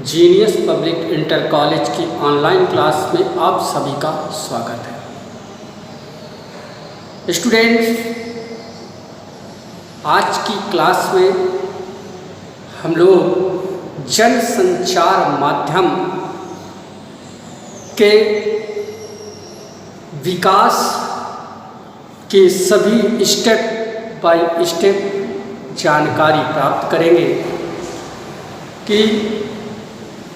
Genius public inter college की online class में आप सभी का स्वागत है। स्टूडेंट्स, आज की क्लास में हम लोग जनसंचार माध्यम के विकास के सभी स्टेप बाय स्टेप जानकारी प्राप्त करेंगे कि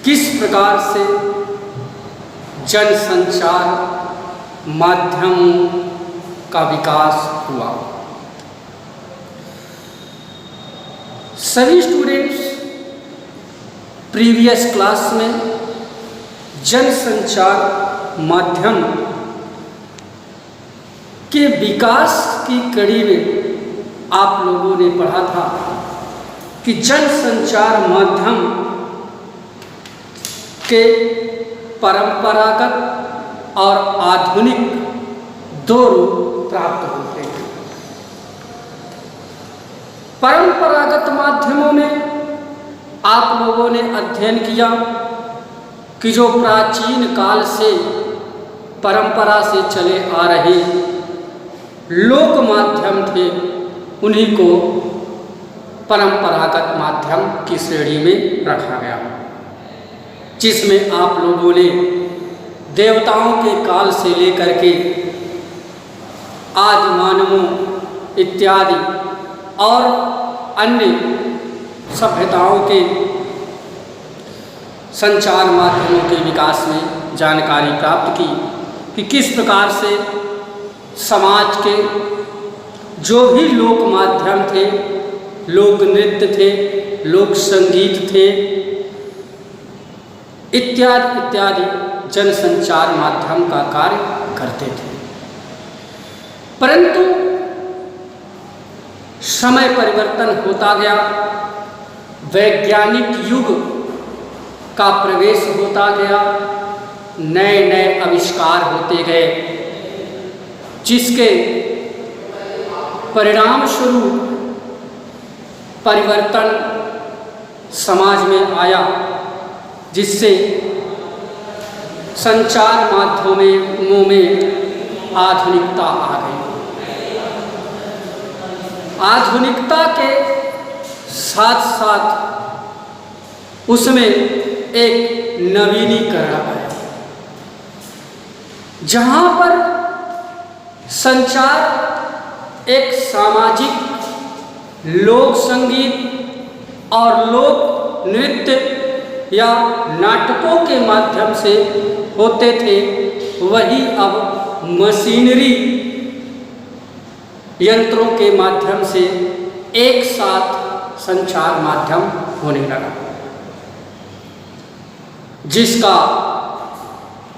किस प्रकार से जनसंचार माध्यम का विकास हुआ। सभी स्टूडेंट्स प्रीवियस क्लास में जनसंचार माध्यम के विकास की कड़ी में आप लोगों ने पढ़ा था कि जनसंचार माध्यम के परंपरागत और आधुनिक दो रूप प्राप्त होते हैं। परंपरागत माध्यमों में आप लोगों ने अध्ययन किया कि जो प्राचीन काल से परंपरा से चले आ रहे लोक माध्यम थे, उन्हीं को परंपरागत माध्यम की श्रेणी में रखा गया, जिसमें आप लोगों ने देवताओं के काल से लेकर के आदि मानवों इत्यादि और अन्य सभ्यताओं के संचार माध्यमों के विकास में जानकारी प्राप्त की कि किस प्रकार से समाज के जो भी लोक माध्यम थे, लोक नृत्य थे, लोक संगीत थे, इत्यादि इत्यादि जनसंचार माध्यम का कार्य करते थे। परंतु समय परिवर्तन होता गया, वैज्ञानिक युग का प्रवेश होता गया, नए नए आविष्कार होते गए, जिसके परिणाम स्वरूप परिवर्तन समाज में आया, जिससे संचार माध्यमों में आधुनिकता आ गई। आधुनिकता के साथ साथ उसमें एक नवीनीकरण आया, जहाँ पर संचार एक सामाजिक लोक संगीत और लोक नृत्य या नाटकों के माध्यम से होते थे, वही अब मशीनरी यंत्रों के माध्यम से एक साथ संचार माध्यम होने लगा, जिसका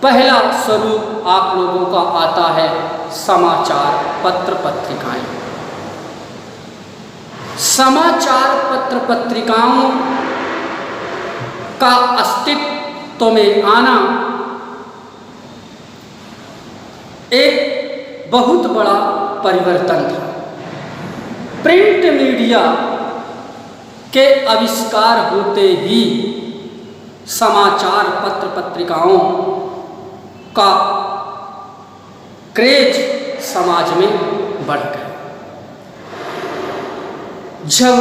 पहला स्वरूप आप लोगों का आता है समाचार पत्र पत्रिकाएं। समाचार पत्र पत्रिकाओं का अस्तित्व में आना एक बहुत बड़ा परिवर्तन था। प्रिंट मीडिया के आविष्कार होते ही समाचार पत्र पत्रिकाओं का क्रेज समाज में बढ़ गया। जब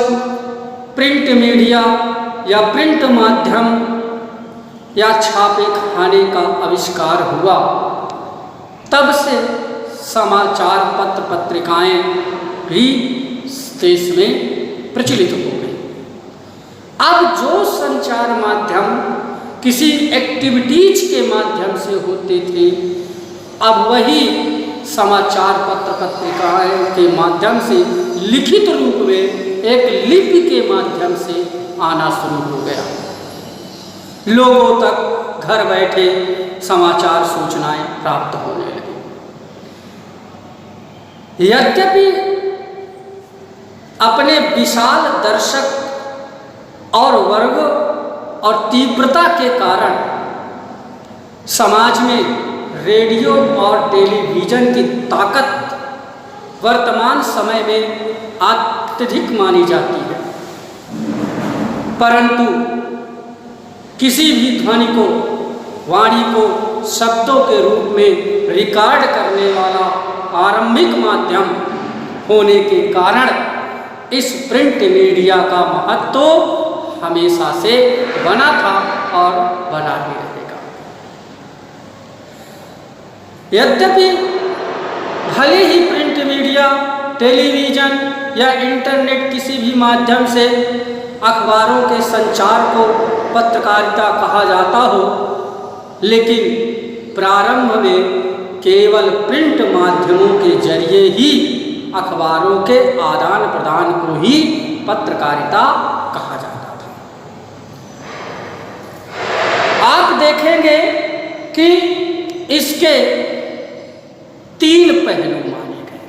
प्रिंट मीडिया या प्रिंट माध्यम या छापे खाने का आविष्कार हुआ, तब से समाचार पत्र पत्रिकाएं भी देश में प्रचलित हो गई। अब जो संचार माध्यम किसी एक्टिविटीज के माध्यम से होते थे, अब वही समाचार पत्र पत्रिकाएं के माध्यम से लिखित रूप में एक लिपि के माध्यम से आना शुरू हो गया। लोगों तक घर बैठे समाचार सूचनाएं प्राप्त होने लगी। यद्यपि अपने विशाल दर्शक और वर्ग और तीव्रता के कारण समाज में रेडियो और टेलीविज़न की ताकत वर्तमान समय में अत्यधिक मानी जाती है, परंतु किसी भी ध्वनि को, वाणी को शब्दों के रूप में रिकॉर्ड करने वाला आरंभिक माध्यम होने के कारण इस प्रिंट मीडिया का महत्व हमेशा से बना था और बना ही रहेगा। यद्यपि भले ही प्रिंट मीडिया, टेलीविज़न या इंटरनेट किसी भी माध्यम से अखबारों के संचार को पत्रकारिता कहा जाता हो, लेकिन प्रारंभ में केवल प्रिंट माध्यमों के जरिए ही अखबारों के आदान प्रदान को ही पत्रकारिता कहा जाता था। आप देखेंगे कि इसके 3 पहलू माने गए।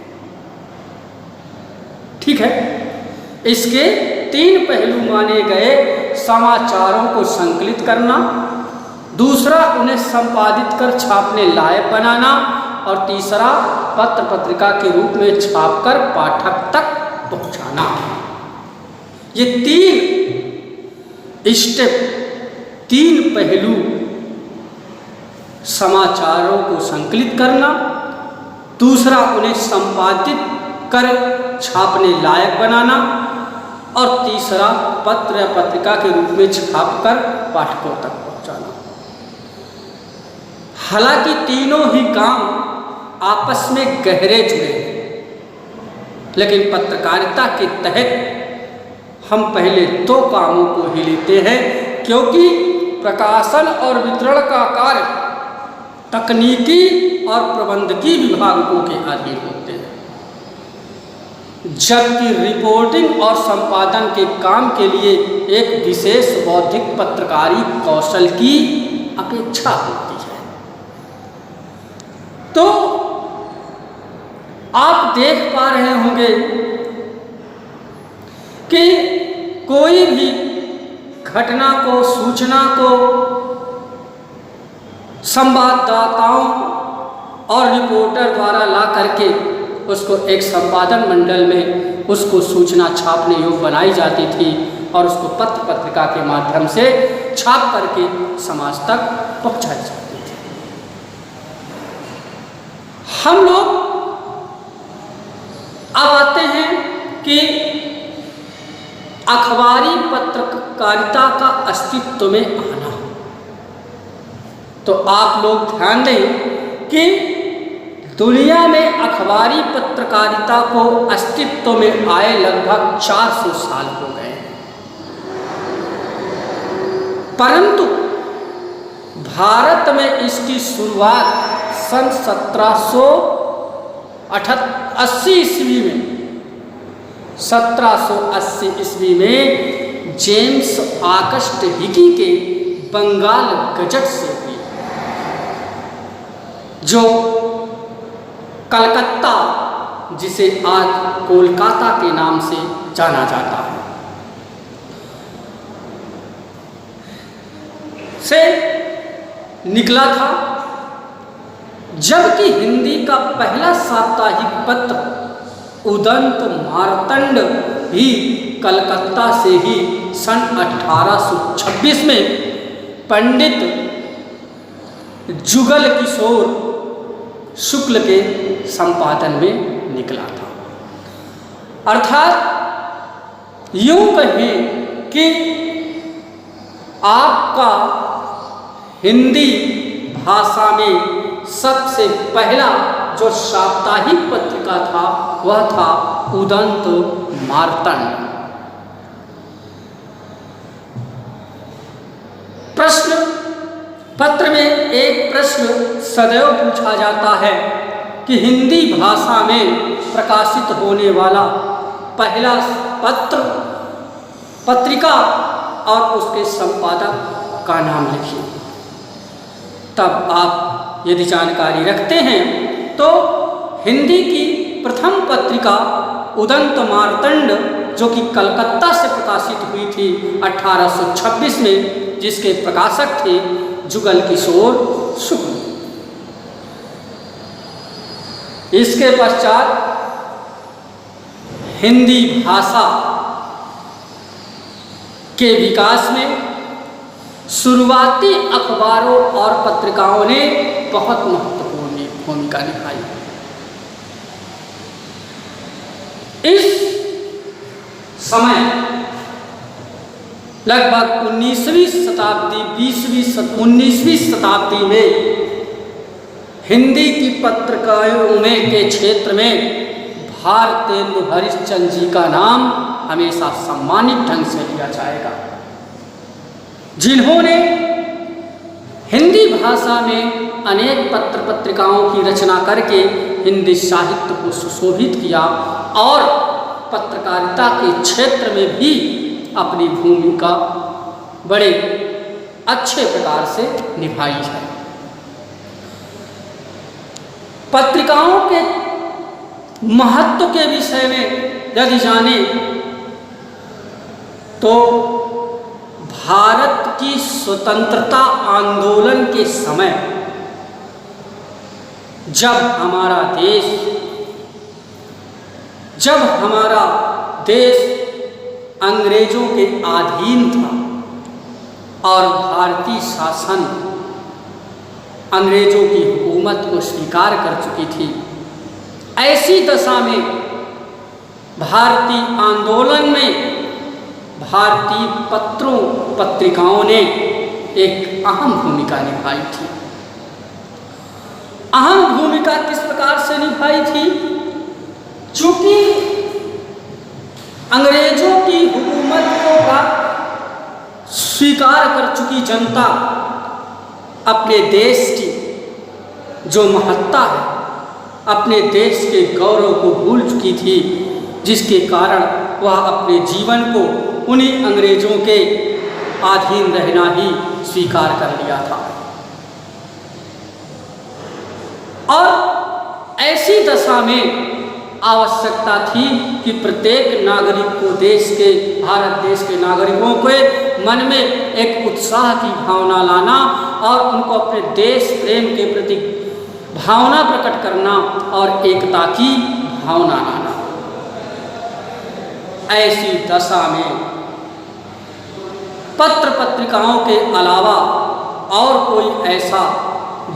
ठीक है, इसके 3 पहलू माने गए। समाचारों को संकलित करना, दूसरा उन्हें संपादित कर छापने लायक बनाना, और तीसरा पत्र पत्रिका के रूप में छापकर पाठक तक पहुंचाना। ये 3 स्टेप, 3 पहलू, समाचारों को संकलित करना, दूसरा उन्हें संपादित कर छापने लायक बनाना, और तीसरा पत्र या पत्रिका के रूप में छापकर पाठकों तक पहुंचाना। हालांकि तीनों ही काम आपस में गहरे जुड़े हैं, लेकिन पत्रकारिता के तहत हम पहले 2 कामों को ही लेते हैं, क्योंकि प्रकाशन और वितरण का कार्य तकनीकी और प्रबंधकीय विभागों के अधीन होते हैं, जबकि रिपोर्टिंग और संपादन के काम के लिए एक विशेष बौद्धिक पत्रकारी कौशल की अपेक्षा होती है। तो आप देख पा रहे होंगे कि कोई भी घटना को, सूचना को संवाददाताओं और रिपोर्टर द्वारा ला करके उसको एक संपादन मंडल में उसको सूचना छापने योग्य बनाई जाती थी, और उसको पत्र पत्रिका के माध्यम से छाप करके समाज तक पहुंचाई जाती थी। हम लोग अब आते हैं कि अखबारी पत्रकारिता का अस्तित्व में आना। तो आप लोग ध्यान दें कि दुनिया में अखबारी पत्रकारिता को अस्तित्व में आए लगभग 400 साल हो गए, परंतु भारत में इसकी शुरुआत सन 1780 ईस्वी में 1780 ईस्वी में जेम्स ऑगस्ट हिकी के बंगाल गजट से हुई, जो कलकत्ता, जिसे आज कोलकाता के नाम से जाना जाता है, से निकला था। जबकि हिंदी का पहला साप्ताहिक पत्र उदंत मार्तंड भी कलकत्ता से ही सन 1826 में पंडित जुगल किशोर शुक्ल के संपादन में निकला था। अर्थात यूं कहें कि आपका हिंदी भाषा में सबसे पहला जो साप्ताहिक पत्रिका था वह था उदंत मार्तंड। प्रश्न पत्र में एक प्रश्न सदैव पूछा जाता है कि हिंदी भाषा में प्रकाशित होने वाला पहला पत्रिका और उसके संपादक का नाम लिखिए। तब आप यदि जानकारी रखते हैं तो हिंदी की प्रथम पत्रिका उदंत मार्तंड, जो कि कलकत्ता से प्रकाशित हुई थी 1826 में, जिसके प्रकाशक थे जुगल किशोर शुक्ल। इसके पश्चात हिंदी भाषा के विकास में शुरुआती अखबारों और पत्रिकाओं ने बहुत महत्वपूर्ण भूमिका निभाई। इस समय लगभग 19वीं शताब्दी में हिंदी की पत्रिकाओं में के क्षेत्र में भारतेंदु हरिश्चंद्र जी का नाम हमेशा सम्मानित ढंग से लिया जाएगा, जिन्होंने हिंदी भाषा में अनेक पत्र पत्रिकाओं की रचना करके हिंदी साहित्य को सुशोभित किया और पत्रकारिता के क्षेत्र में भी अपनी भूमिका बड़े अच्छे प्रकार से निभाई है। पत्रिकाओं के महत्व के विषय में यदि जाने तो भारत की स्वतंत्रता आंदोलन के समय जब हमारा देश अंग्रेजों के अधीन था और भारतीय शासन अंग्रेजों की हुकूमत को स्वीकार कर चुकी थी, ऐसी दशा में भारतीय आंदोलन में भारतीय पत्रिकाओं ने एक अहम भूमिका निभाई थी। अहम भूमिका किस प्रकार से निभाई थी? चूंकि अंग्रेजों की हुकूमत का स्वीकार कर चुकी जनता अपने देश की जो महत्ता है, अपने देश के गौरव को भूल चुकी थी, जिसके कारण वह अपने जीवन को उन्हीं अंग्रेजों के अधीन रहना ही स्वीकार कर लिया था। और ऐसी दशा में आवश्यकता थी कि प्रत्येक नागरिक को भारत देश के नागरिकों के मन में एक उत्साह की भावना लाना और उनको अपने देश प्रेम के प्रति भावना प्रकट करना और एकता की भावना लाना। ऐसी दशा में पत्र पत्रिकाओं के अलावा और कोई ऐसा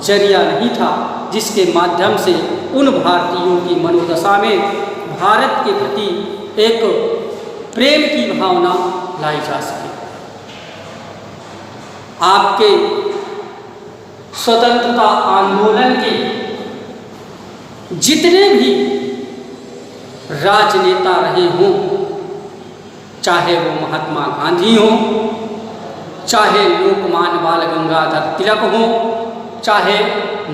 जरिया नहीं था जिसके माध्यम से उन भारतीयों की मनोदशा में भारत के प्रति एक प्रेम की भावना लाई जा सके। आपके स्वतंत्रता आंदोलन के जितने भी राजनेता रहे हों, चाहे वो महात्मा गांधी हों, चाहे लोकमान्य बाल गंगाधर तिलक हों, चाहे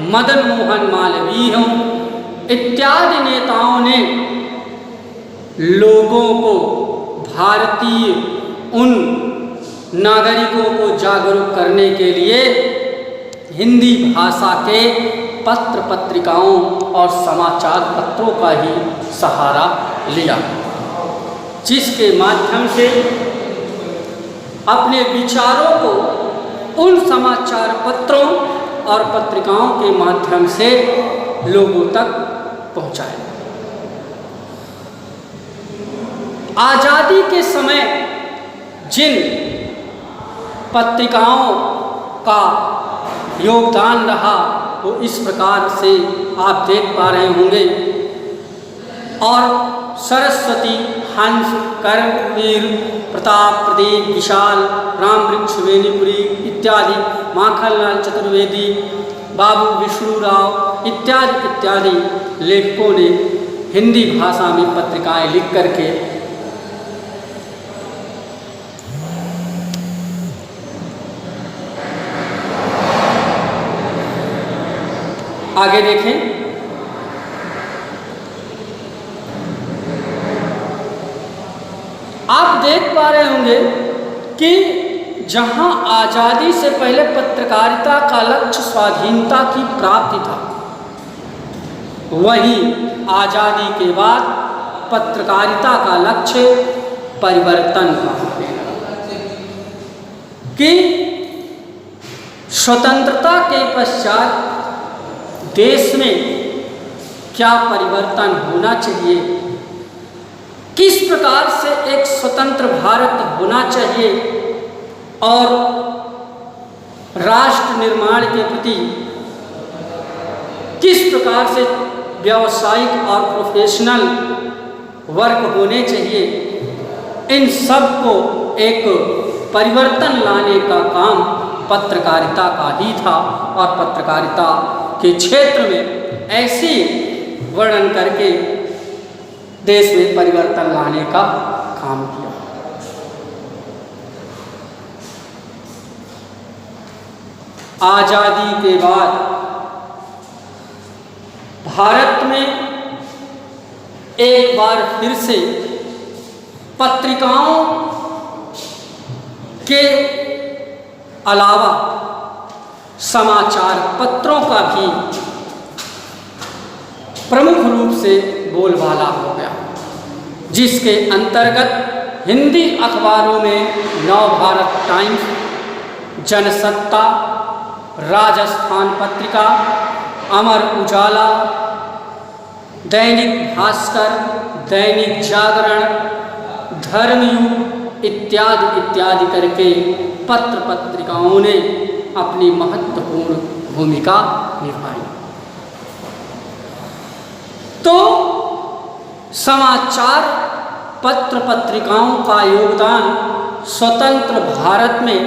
मदन मोहन मालवीय हों, इत्यादि नेताओं ने लोगों को, भारतीय उन नागरिकों को जागरूक करने के लिए हिंदी भाषा के पत्र पत्रिकाओं और समाचार पत्रों का ही सहारा लिया, जिसके माध्यम से अपने विचारों को उन समाचार पत्रों और पत्रिकाओं के माध्यम से लोगों तक पहुंचाए। आज़ादी के समय जिन पत्रिकाओं का योगदान रहा वो इस प्रकार से आप देख पा रहे होंगे। और सरस्वती, हंस, कर्मवीर, प्रताप, प्रदीप, विशाल, रामवृक्ष, वेणीपुरी इत्यादि, माखनलाल चतुर्वेदी, बाबू विष्णुराव इत्यादि लेखकों ने हिंदी भाषा में पत्रिकाएं लिख करके आगे देखें। आप देख पा रहे होंगे कि जहां आज़ादी से पहले पत्रकारिता का लक्ष्य स्वाधीनता की प्राप्ति था, वहीं आज़ादी के बाद पत्रकारिता का लक्ष्य परिवर्तन का है कि स्वतंत्रता के पश्चात देश में क्या परिवर्तन होना चाहिए, किस प्रकार से एक स्वतंत्र भारत होना चाहिए, और राष्ट्र निर्माण के प्रति किस प्रकार से व्यावसायिक और प्रोफेशनल वर्क होने चाहिए, इन सब को एक परिवर्तन लाने का काम पत्रकारिता का ही था। और पत्रकारिता के क्षेत्र में ऐसी वर्णन करके देश में परिवर्तन लाने का काम किया। आज़ादी के बाद भारत में एक बार फिर से पत्रिकाओं के अलावा समाचार पत्रों का भी प्रमुख रूप से बोलबाला हो गया, जिसके अंतर्गत हिंदी अखबारों में नवभारत टाइम्स, जनसत्ता, राजस्थान पत्रिका, अमर उजाला, दैनिक भास्कर, दैनिक जागरण, धर्मयुग इत्यादि इत्यादि करके पत्र पत्रिकाओं ने अपनी महत्वपूर्ण भूमिका निभाई। तो समाचार पत्र पत्रिकाओं का योगदान स्वतंत्र भारत में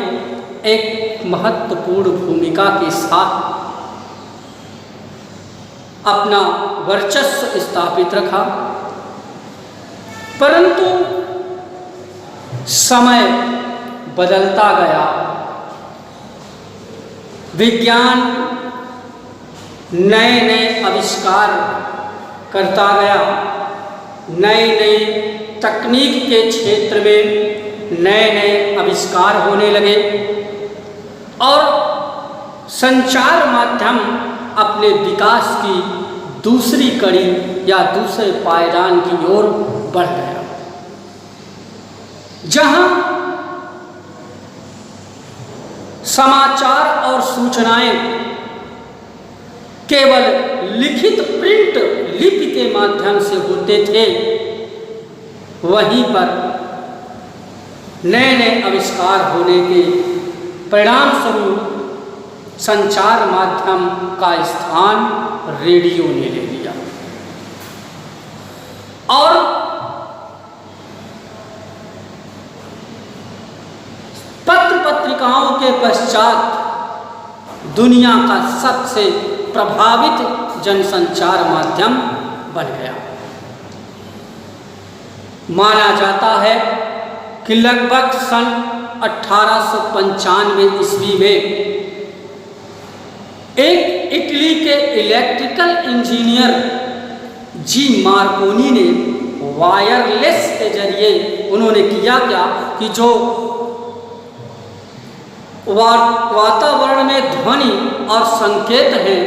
एक महत्वपूर्ण भूमिका के साथ अपना वर्चस्व स्थापित रखा, परंतु समय बदलता गया, विज्ञान नए नए आविष्कार करता गया, नई नई तकनीक के क्षेत्र में नए नए आविष्कार होने लगे और संचार माध्यम अपने विकास की दूसरी कड़ी या दूसरे पायदान की ओर बढ़ गया, जहां समाचार और सूचनाएं केवल लिखित प्रिंट लिपि के माध्यम से होते थे, वहीं पर नए नए आविष्कार होने के परिणाम स्वरूप संचार माध्यम का स्थान रेडियो ने ले लिया और पत्र पत्रिकाओं के पश्चात दुनिया का सबसे प्रभावित जनसंचार माध्यम बन गया। माना जाता है कि लगभग सन 1895 ईस्वी में एक इटली के इलेक्ट्रिकल इंजीनियर जी मार्कोनी ने वायरलेस के जरिए उन्होंने किया क्या कि जो वातावरण में ध्वनि और संकेत हैं,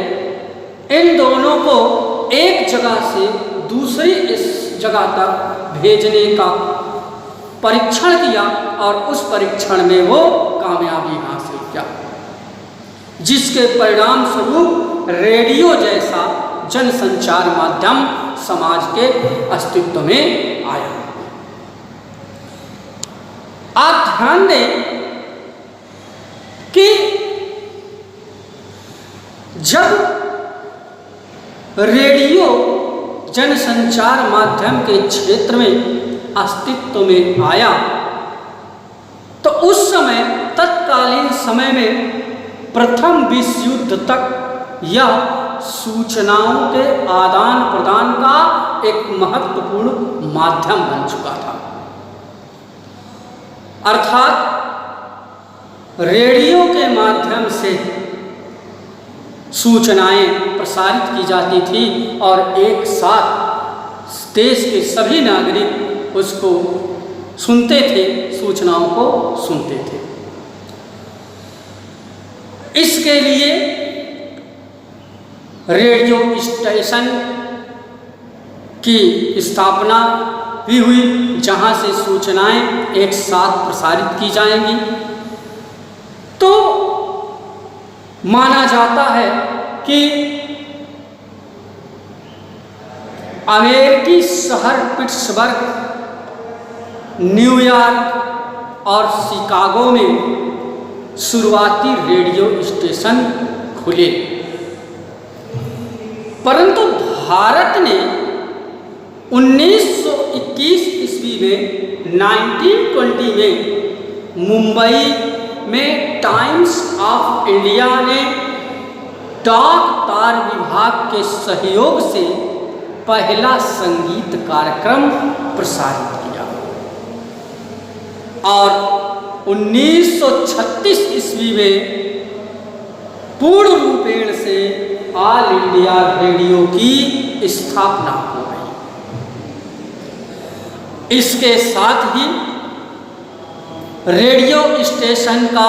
इन दोनों को एक जगह से दूसरी इस जगह तक भेजने का परीक्षण किया और उस परीक्षण में वो कामयाबी हासिल किया, जिसके परिणाम स्वरूप रेडियो जैसा जनसंचार माध्यम समाज के अस्तित्व में आया। आप ध्यान दें कि जब रेडियो जनसंचार माध्यम के क्षेत्र में अस्तित्व में आया तो उस समय तत्कालीन समय में प्रथम विश्व युद्ध तक यह सूचनाओं के आदान प्रदान का एक महत्वपूर्ण माध्यम बन चुका था। अर्थात रेडियो के माध्यम से सूचनाएं प्रसारित की जाती थी और एक साथ देश के सभी नागरिक उसको सुनते थे, सूचनाओं को सुनते थे। इसके लिए रेडियो स्टेशन की स्थापना भी हुई, जहां से सूचनाएं एक साथ प्रसारित की जाएंगी। तो माना जाता है कि अमेरिकी शहर पिट्सबर्ग, न्यूयॉर्क और शिकागो में शुरुआती रेडियो स्टेशन खुले, परंतु भारत ने 1921 ईस्वी में 1920 में मुंबई में टाइम्स ऑफ इंडिया ने डाक तार विभाग के सहयोग से पहला संगीत कार्यक्रम प्रसारित किया और 1936 ईस्वी में पूर्ण रूपेण से ऑल इंडिया रेडियो की स्थापना हो गई। इसके साथ ही रेडियो स्टेशन का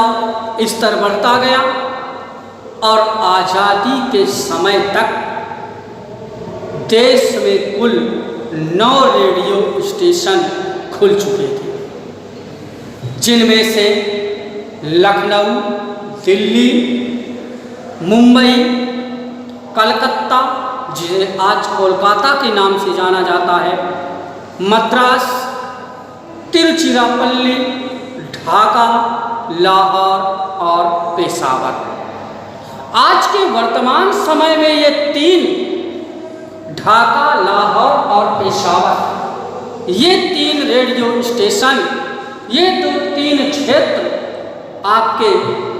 स्तर बढ़ता गया और आज़ादी के समय तक देश में कुल 9 रेडियो स्टेशन खुल चुके थे, जिनमें से लखनऊ, दिल्ली, मुंबई, कलकत्ता जिसे आज कोलकाता के नाम से जाना जाता है, मद्रास, तिरुचिरापल्ली, ढाका, लाहौर और पेशावर। आज के वर्तमान समय में ये 3 ढाका, लाहौर और पेशावर, ये 3 रेडियो स्टेशन, ये 3 क्षेत्र आपके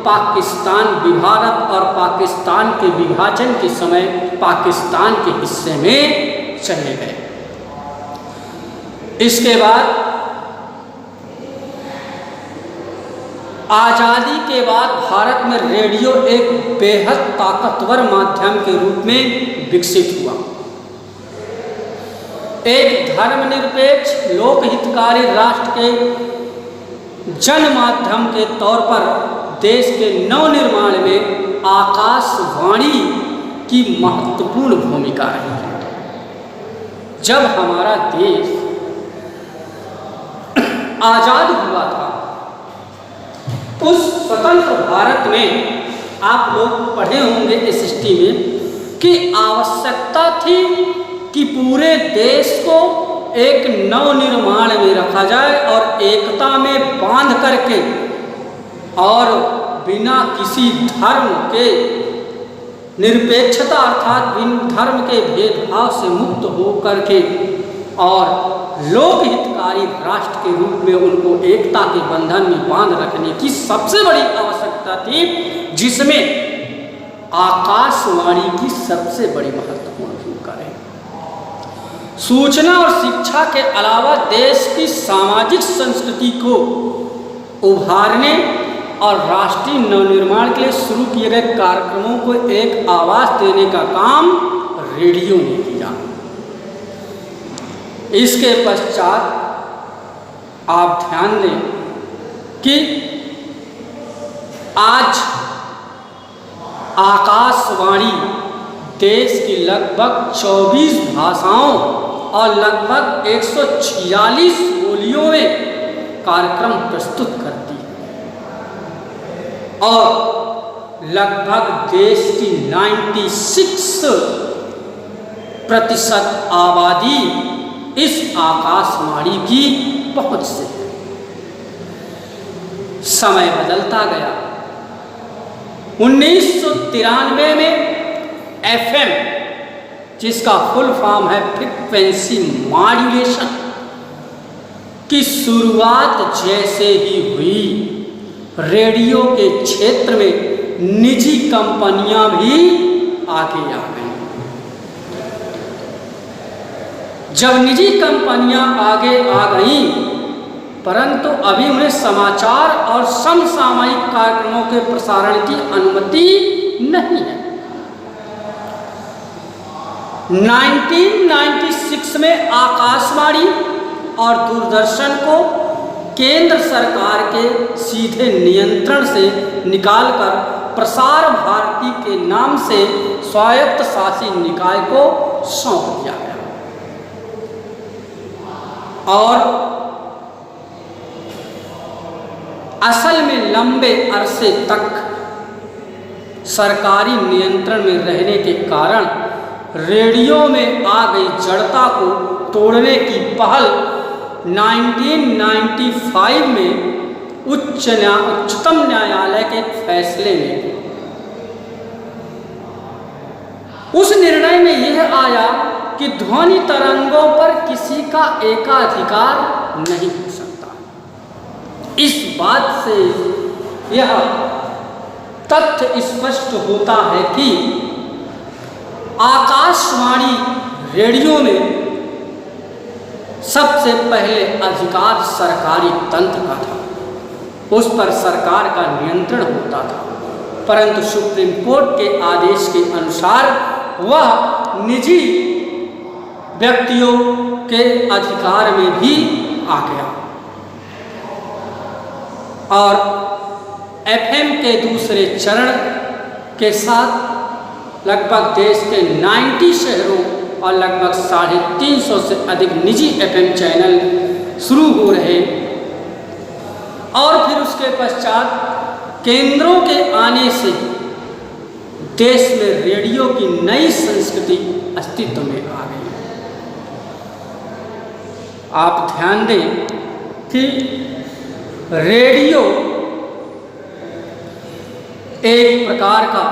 पाकिस्तान भारत और पाकिस्तान के विभाजन के समय पाकिस्तान के हिस्से में चले गए। इसके बाद आज़ादी के बाद भारत में रेडियो एक बेहद ताकतवर माध्यम के रूप में विकसित हुआ। एक धर्मनिरपेक्ष लोकहितकारी राष्ट्र के जन माध्यम के तौर पर देश के नवनिर्माण में आकाशवाणी की महत्वपूर्ण भूमिका रही है। जब हमारा देश आज़ाद हुआ था, उस स्वतंत्र भारत में आप लोग पढ़े होंगे SST में कि आवश्यकता थी कि पूरे देश को एक नवनिर्माण में रखा जाए और एकता में बांध करके और बिना किसी धर्म के निरपेक्षता अर्थात बिन धर्म के भेदभाव से मुक्त हो करके और लोकहितकारी राष्ट्र के रूप में उनको एकता के बंधन में बांध रखने की सबसे बड़ी आवश्यकता थी, जिसमें आकाशवाणी की सबसे बड़ी महत्वपूर्ण भूमिका रही। सूचना और शिक्षा के अलावा देश की सामाजिक संस्कृति को उभारने और राष्ट्रीय नवनिर्माण के लिए शुरू किए गए कार्यक्रमों को एक आवाज देने का काम रेडियो ने किया। इसके पश्चात आप ध्यान दें कि आज आकाशवाणी देश की लगभग 24 भाषाओं और लगभग 146 बोलियों में कार्यक्रम प्रस्तुत करती है और लगभग देश की 96% आबादी इस आकाशवाणी की पहुंच से है। समय बदलता गया। 1993 में FM, जिसका फुल फॉर्म है फ्रीक्वेंसी मॉड्यूलेशन, की शुरुआत जैसे ही हुई, रेडियो के क्षेत्र में निजी कंपनियां भी आगे आ गई। जब निजी कंपनियां आगे आ गईं, परंतु अभी उन्हें समाचार और समसामयिक कार्यक्रमों के प्रसारण की अनुमति नहीं है। 1996 में आकाशवाणी और दूरदर्शन को केंद्र सरकार के सीधे नियंत्रण से निकालकर प्रसार भारती के नाम से स्वायत्त शासी निकाय को सौंप दिया गया और असल में लंबे अरसे तक सरकारी नियंत्रण में रहने के कारण रेडियो में आ गई जड़ता को तोड़ने की पहल 1995 में उच्चतम न्यायालय के फैसले में उस निर्णय में यह आया कि ध्वनि तरंगों पर किसी का एकाधिकार नहीं हो सकता। इस बात से यह तथ्य स्पष्ट होता है कि आकाशवाणी रेडियो में सबसे पहले अधिकार सरकारी तंत्र का था, उस पर सरकार का नियंत्रण होता था, परंतु सुप्रीम कोर्ट के आदेश के अनुसार वह निजी व्यक्तियों के अधिकार में भी आ गया और एफएम के दूसरे चरण के साथ लगभग देश के 90 शहरों और लगभग 350 से अधिक निजी एफएम चैनल शुरू हो रहे और फिर उसके पश्चात केंद्रों के आने से देश में रेडियो की नई संस्कृति अस्तित्व में आ गई। आप ध्यान दें कि रेडियो एक प्रकार का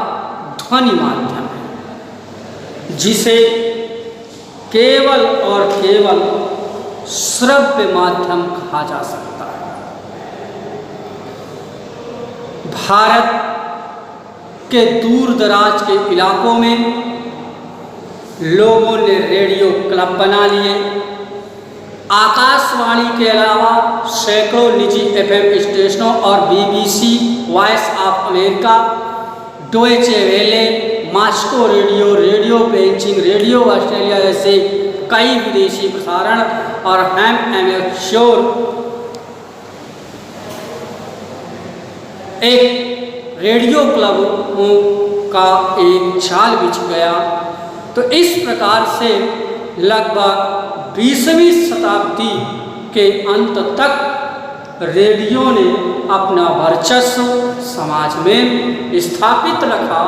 ध्वनि माध्यम है जिसे केवल और केवल श्रव्य माध्यम कहा जा सकता है। भारत के दूर दराज के इलाकों में लोगों ने रेडियो क्लब बना लिए। आकाशवाणी के अलावा सैकड़ों निजी एफएम स्टेशनों और बीबीसी, वॉइस ऑफ अमेरिका, डोइचे वेले, Moscow radio, radio Beijing, radio Australia जैसे कई विदेशी प्रसारण और हैम एमेच्योर एक रेडियो क्लबों का एक जाल बिछ गया। तो इस प्रकार से लगभग 20वीं शताब्दी के अंत तक रेडियो ने अपना वर्चस्व समाज में स्थापित रखा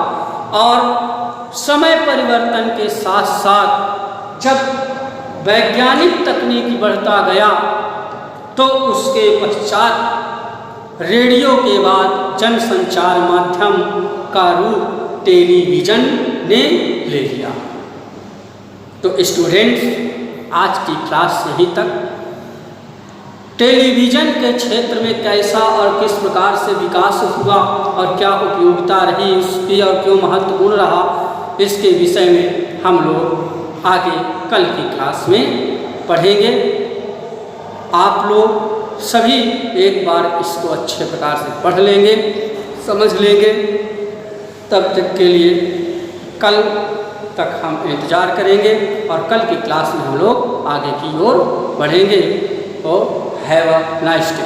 और समय परिवर्तन के साथ साथ जब वैज्ञानिक तकनीक बढ़ता गया तो उसके पश्चात रेडियो के बाद जनसंचार माध्यम का रूप टेलीविज़न ने ले लिया। तो स्टूडेंट्स, आज की क्लास यहीं तक। टेलीविज़न के क्षेत्र में कैसा और किस प्रकार से विकास हुआ और क्या उपयोगिता रही उसकी और क्यों महत्वपूर्ण रहा, इसके विषय में हम लोग आगे कल की क्लास में पढ़ेंगे। आप लोग सभी एक बार इसको अच्छे प्रकार से पढ़ लेंगे, समझ लेंगे। तब तक के लिए कल तक हम इंतज़ार करेंगे और कल की क्लास में हम लोग आगे की ओर बढ़ेंगे। और हैव अ नाइस डे।